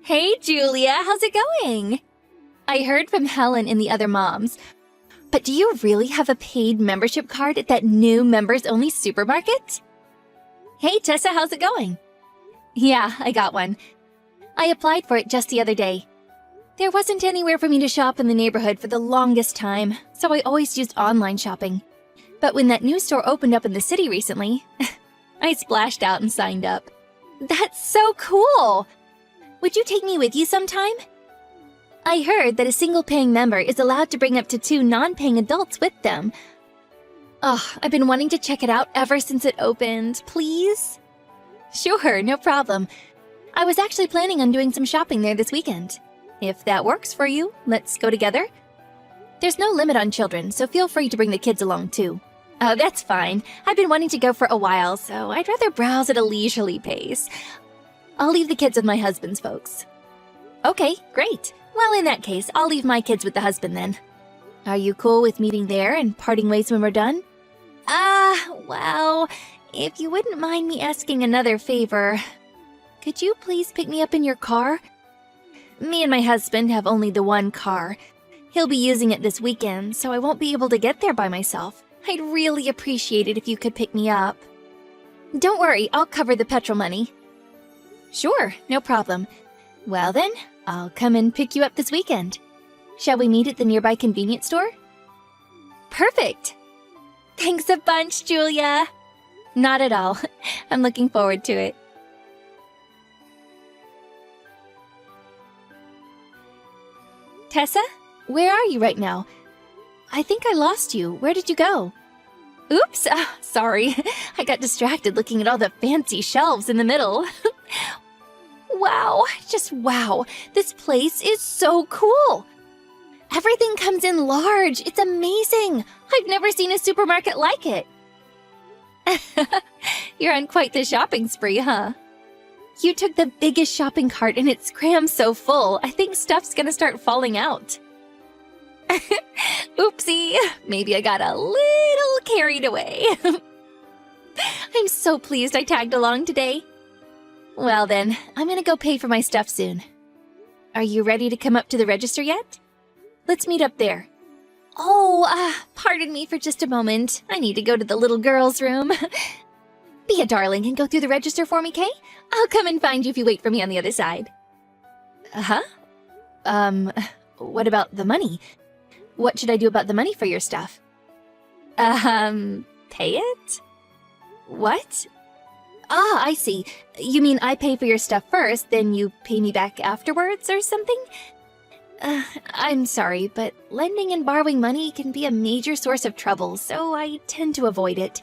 Hey, Julia, how's it going? I heard from Helen and the other moms. But do you really have a paid membership card at that new members-only supermarket? Hey, Tessa, how's it going? Yeah, I got one. I applied for it just the other day. There wasn't anywhere for me to shop in the neighborhood for the longest time, so I always used online shopping. But when that new store opened up in the city recently, I splashed out and signed up. That's so cool! Would you take me with you sometime? I heard that a single-paying member is allowed to bring up to 2 non-paying adults with them. Oh, I've been wanting to check it out ever since it opened. Please? Sure, no problem. I was actually planning on doing some shopping there this weekend. If that works for you, let's go together. There's no limit on children, so feel free to bring the kids along too. Oh, that's fine. I've been wanting to go for a while, so I'd rather browse at a leisurely pace. I'll leave the kids with my husband's folks. Okay, great. Well, in that case, I'll leave my kids with the husband then. Are you cool with meeting there and parting ways when we're done? Well, if you wouldn't mind me asking another favor, could you please pick me up in your car? Me and my husband have only the one car. He'll be using it this weekend, so I won't be able to get there by myself. I'd really appreciate it if you could pick me up. Don't worry, I'll cover the petrol money. Sure, no problem. Well then, I'll come and pick you up this weekend. Shall we meet at the nearby convenience store? Perfect! Thanks a bunch, Julia! Not at all. I'm looking forward to it. Tessa, where are you right now? I think I lost you. Where did you go? Oops, sorry. I got distracted looking at all the fancy shelves in the middle. Wow, just wow. This place is so cool. Everything comes in large. It's amazing. I've never seen a supermarket like it. You're on quite the shopping spree, huh? You took the biggest shopping cart and it's crammed so full, I think stuff's gonna start falling out. Oopsie, maybe I got a little carried away. I'm so pleased I tagged along today. Well then, I'm gonna go pay for my stuff soon. Are you ready to come up to the register yet? Let's meet up there. Oh, pardon me for just a moment. I need to go to the little girl's room. Be a darling and go through the register for me, Kay? I'll come and find you if you wait for me on the other side. What about the money? What should I do about the money for your stuff? Pay it? What? I see. You mean I pay for your stuff first, then you pay me back afterwards or something? I'm sorry, but lending and borrowing money can be a major source of trouble, so I tend to avoid it.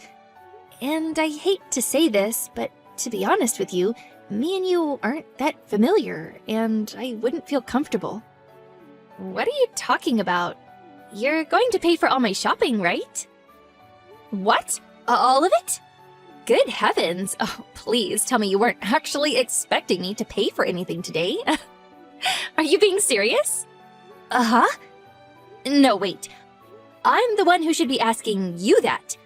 And I hate to say this, but to be honest with you, me and you aren't that familiar, and I wouldn't feel comfortable. What are you talking about? You're going to pay for all my shopping, right? What? All of it? Good heavens! Oh, please tell me you weren't actually expecting me to pay for anything today. Are you being serious? Uh-huh. No, wait. I'm the one who should be asking you that.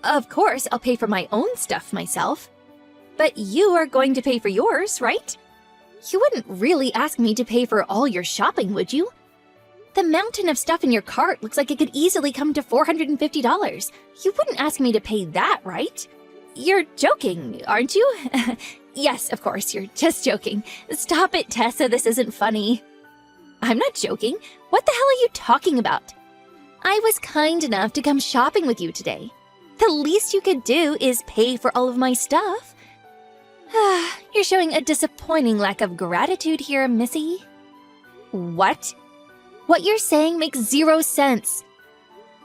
Of course, I'll pay for my own stuff myself. But you are going to pay for yours, right? You wouldn't really ask me to pay for all your shopping, would you? The mountain of stuff in your cart looks like it could easily come to $450. You wouldn't ask me to pay that, right? You're joking, aren't you? Yes, of course, you're just joking. Stop it, Tessa, this isn't funny. I'm not joking. What the hell are you talking about? I was kind enough to come shopping with you today. The least you could do is pay for all of my stuff. You're showing a disappointing lack of gratitude here, Missy. What? What you're saying makes zero sense.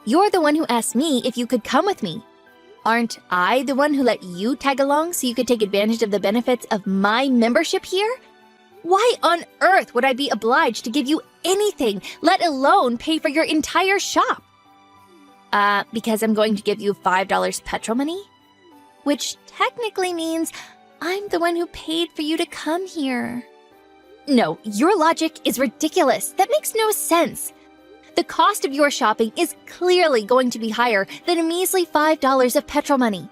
You're the one who asked me if you could come with me. Aren't I the one who let you tag along so you could take advantage of the benefits of my membership here? Why on earth would I be obliged to give you anything, let alone pay for your entire shop? Because I'm going to give you $5 petrol money? Which technically means I'm the one who paid for you to come here. No, your logic is ridiculous. That makes no sense. The cost of your shopping is clearly going to be higher than a measly $5 of petrol money.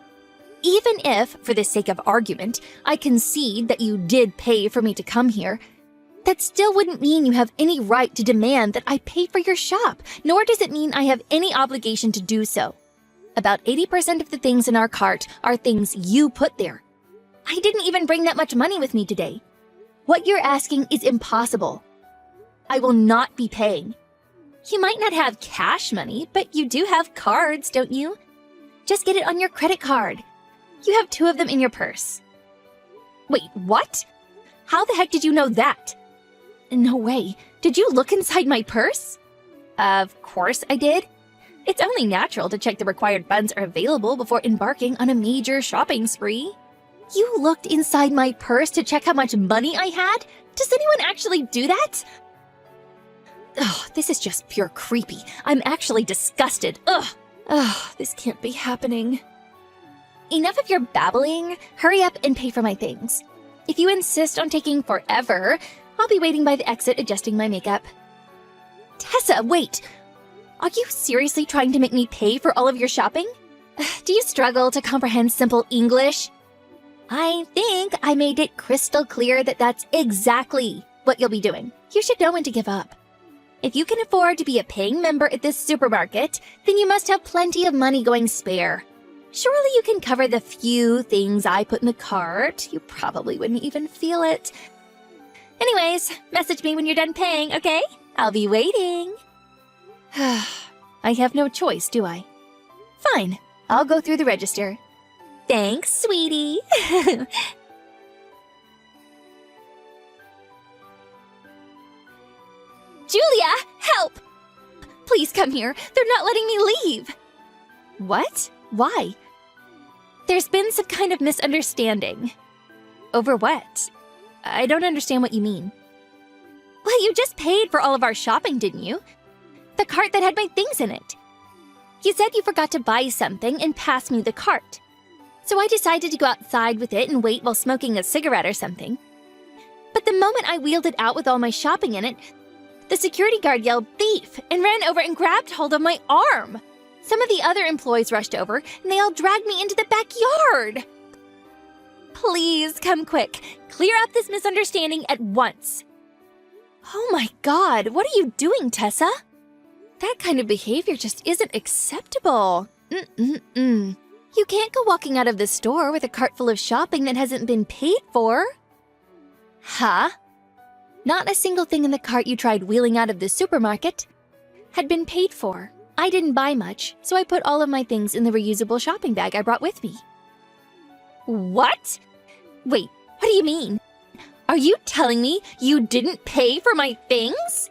Even if, for the sake of argument, I concede that you did pay for me to come here, That still wouldn't mean you have any right to demand that I pay for your shop, nor does it mean I have any obligation to do so. About 80% of the things in our cart are things you put there. I didn't even bring that much money with me today. What you're asking is impossible. I will not be paying. You might not have cash money, but you do have cards, don't you? Just get it on your credit card. You have 2 of them in your purse. Wait, what? How the heck did you know that? No way. Did you look inside my purse? Of course I did. It's only natural to check the required funds are available before embarking on a major shopping spree. You looked inside my purse to check how much money I had? Does anyone actually do that? Ugh, this is just pure creepy. I'm actually disgusted. Ugh, this can't be happening. Enough of your babbling. Hurry up and pay for my things. If you insist on taking forever, I'll be waiting by the exit adjusting my makeup. Tessa, wait! Are you seriously trying to make me pay for all of your shopping? Do you struggle to comprehend simple English? I think I made it crystal clear that that's exactly what you'll be doing. You should know when to give up. If you can afford to be a paying member at this supermarket, then you must have plenty of money going spare. Surely you can cover the few things I put in the cart. You probably wouldn't even feel it. Anyways, message me when you're done paying, okay? I'll be waiting. I have no choice, do I? Fine, I'll go through the register. Thanks, sweetie. Julia, help! Please come here. They're not letting me leave. What? Why? There's been some kind of misunderstanding. Over what? I don't understand what you mean. Well, you just paid for all of our shopping, didn't you? The cart that had my things in it. You said you forgot to buy something and pass me the cart. So I decided to go outside with it and wait while smoking a cigarette or something. But the moment I wheeled it out with all my shopping in it, the security guard yelled thief and ran over and grabbed hold of my arm. Some of the other employees rushed over and they all dragged me into the backyard. Please come quick. Clear up this misunderstanding at once. Oh my God, what are you doing, Tessa? That kind of behavior just isn't acceptable. You can't go walking out of the store with a cart full of shopping that hasn't been paid for. Huh? Not a single thing in the cart you tried wheeling out of the supermarket had been paid for. I didn't buy much, so I put all of my things in the reusable shopping bag I brought with me. What? Wait, what do you mean? Are you telling me you didn't pay for my things?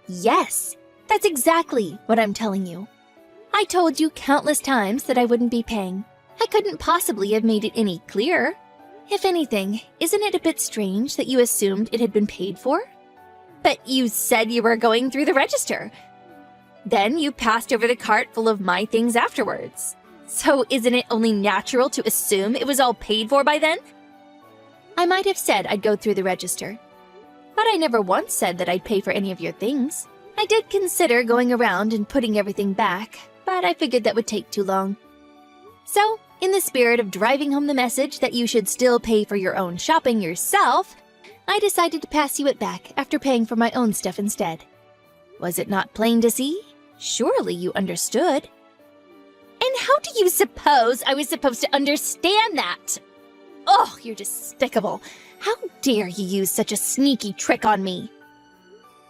Yes, that's exactly what I'm telling you. I told you countless times that I wouldn't be paying. I couldn't possibly have made it any clearer. If anything, isn't it a bit strange that you assumed it had been paid for? But you said you were going through the register. Then you passed over the cart full of my things afterwards. So isn't it only natural to assume it was all paid for by then? I might have said I'd go through the register, but I never once said that I'd pay for any of your things. I did consider going around and putting everything back, but I figured that would take too long. So, in the spirit of driving home the message that you should still pay for your own shopping yourself, I decided to pass you it back after paying for my own stuff instead. Was it not plain to see? Surely you understood. And how do you suppose I was supposed to understand that? Oh, you're despicable. How dare you use such a sneaky trick on me?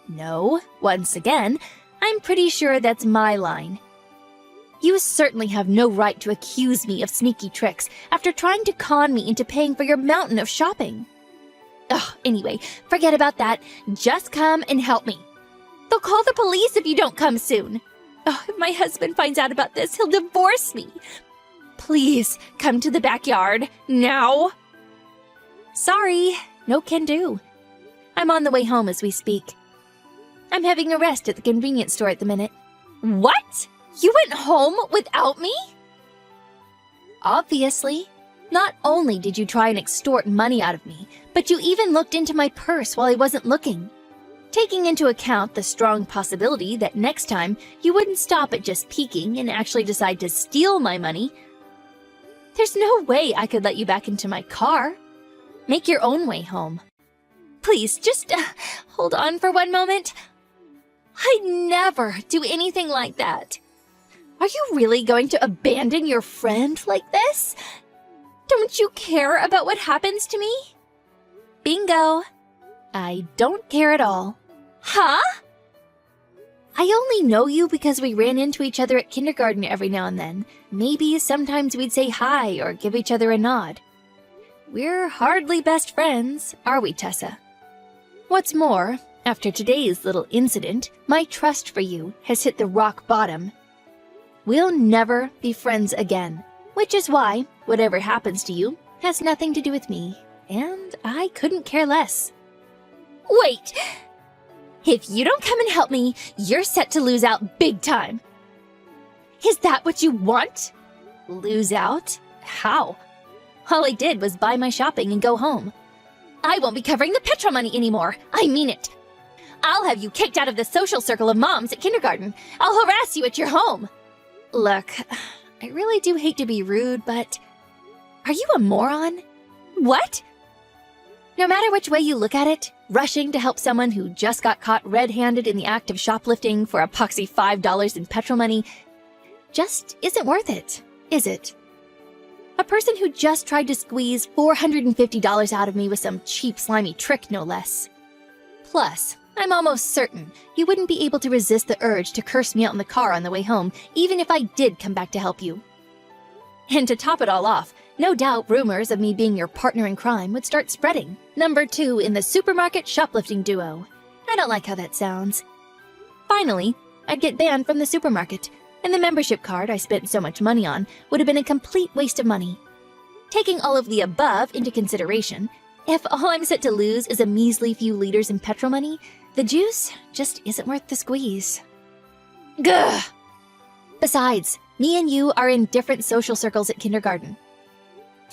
No, once again, I'm pretty sure that's my line. You certainly have no right to accuse me of sneaky tricks after trying to con me into paying for your mountain of shopping. Ugh, anyway, forget about that. Just come and help me. They'll call the police if you don't come soon. Oh, if my husband finds out about this, he'll divorce me. Please, come to the backyard, now. Sorry, no can do. I'm on the way home as we speak. I'm having a rest at the convenience store at the minute. What? You went home without me? Obviously. Not only did you try and extort money out of me, but you even looked into my purse while I wasn't looking. Taking into account the strong possibility that next time you wouldn't stop at just peeking and actually decide to steal my money, there's no way I could let you back into my car. Make your own way home. Please, just hold on for one moment. I'd never do anything like that. Are you really going to abandon your friend like this? Don't you care about what happens to me? Bingo. I don't care at all. Huh? I only know you because we ran into each other at kindergarten every now and then. Maybe sometimes we'd say hi or give each other a nod. We're hardly best friends, are we, Tessa? What's more, after today's little incident, my trust for you has hit the rock bottom. We'll never be friends again, which is why whatever happens to you has nothing to do with me, and I couldn't care less. Wait! If you don't come and help me, you're set to lose out big time. Is that what you want? Lose out? How? All I did was buy my shopping and go home. I won't be covering the petrol money anymore. I mean it. I'll have you kicked out of the social circle of moms at kindergarten. I'll harass you at your home. Look, I really do hate to be rude, but are you a moron? What? No matter which way you look at it, rushing to help someone who just got caught red-handed in the act of shoplifting for a poxy $5 in petrol money just isn't worth it, is it? A person who just tried to squeeze $450 out of me with some cheap, slimy trick, no less. Plus, I'm almost certain you wouldn't be able to resist the urge to curse me out in the car on the way home, even if I did come back to help you. And to top it all off, no doubt rumors of me being your partner in crime would start spreading. Number 2 in the supermarket shoplifting duo. I don't like how that sounds. Finally, I'd get banned from the supermarket, and the membership card I spent so much money on would have been a complete waste of money. Taking all of the above into consideration, if all I'm set to lose is a measly few liters in petrol money, the juice just isn't worth the squeeze. Gah! Besides, me and you are in different social circles at kindergarten.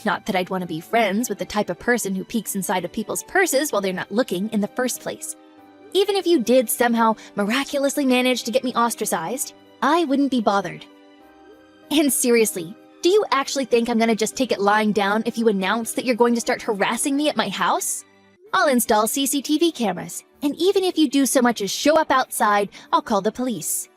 Not that I'd want to be friends with the type of person who peeks inside of people's purses while they're not looking in the first place. Even if you did somehow miraculously manage to get me ostracized, I wouldn't be bothered. And seriously, do you actually think I'm gonna just take it lying down if you announce that you're going to start harassing me at my house? I'll install CCTV cameras, and even if you do so much as show up outside, I'll call the police.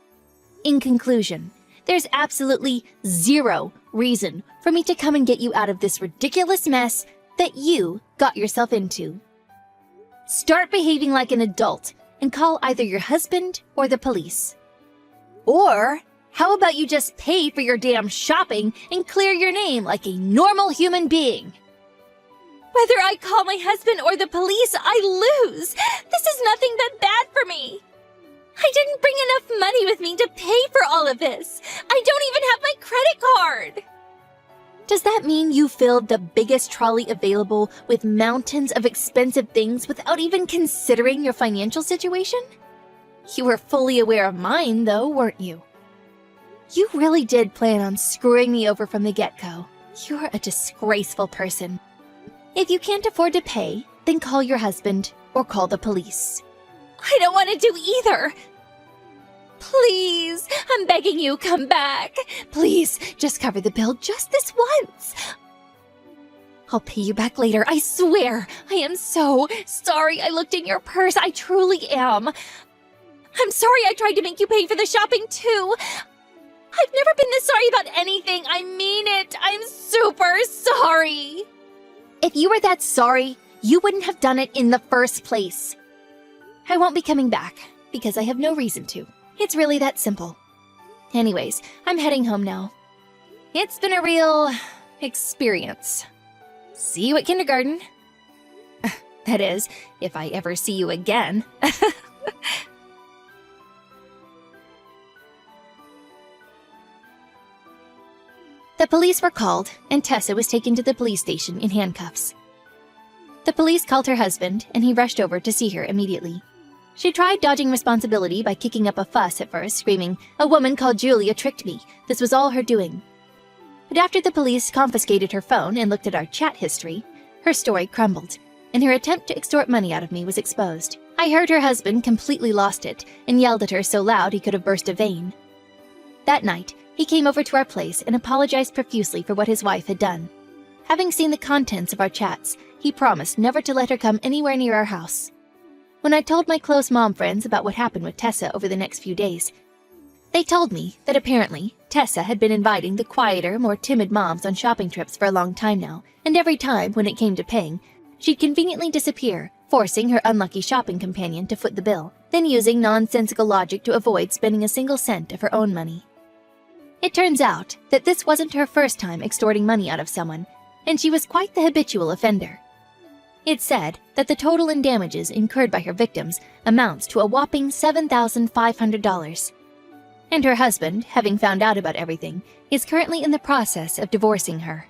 In conclusion, there's absolutely zero reason for me to come and get you out of this ridiculous mess that you got yourself into. Start behaving like an adult and call either your husband or the police. Or how about you just pay for your damn shopping and clear your name like a normal human being? Whether I call my husband or the police, I lose. This is nothing but bad for me. I didn't bring enough money with me to pay for all of this. I don't even have my credit card. Does that mean you filled the biggest trolley available with mountains of expensive things without even considering your financial situation? You were fully aware of mine, though, weren't you? You really did plan on screwing me over from the get-go. You're a disgraceful person. If you can't afford to pay, then call your husband or call the police. I don't want to do either. Please, I'm begging you, come back. Please, just cover the bill just this once. I'll pay you back later, I swear. I am so sorry I looked in your purse. I truly am. I'm sorry I tried to make you pay for the shopping too. I've never been this sorry about anything. I mean it. I'm super sorry. If you were that sorry, you wouldn't have done it in the first place. I won't be coming back, because I have no reason to. It's really that simple. Anyways, I'm heading home now. It's been a real experience. See you at kindergarten. That is, if I ever see you again. The police were called, and Tessa was taken to the police station in handcuffs. The police called her husband, and he rushed over to see her immediately. She tried dodging responsibility by kicking up a fuss at first, screaming, "A woman called Julia tricked me. This was all her doing." But after the police confiscated her phone and looked at our chat history, her story crumbled, and her attempt to extort money out of me was exposed. I heard her husband completely lost it and yelled at her so loud he could have burst a vein. That night, he came over to our place and apologized profusely for what his wife had done. Having seen the contents of our chats, he promised never to let her come anywhere near our house. When I told my close mom friends about what happened with Tessa over the next few days, they told me that apparently Tessa had been inviting the quieter, more timid moms on shopping trips for a long time now, and every time when it came to paying, she'd conveniently disappear, forcing her unlucky shopping companion to foot the bill, then using nonsensical logic to avoid spending a single cent of her own money. It turns out that this wasn't her first time extorting money out of someone, and she was quite the habitual offender. It's said that the total in damages incurred by her victims amounts to a whopping $7,500. And her husband, having found out about everything, is currently in the process of divorcing her.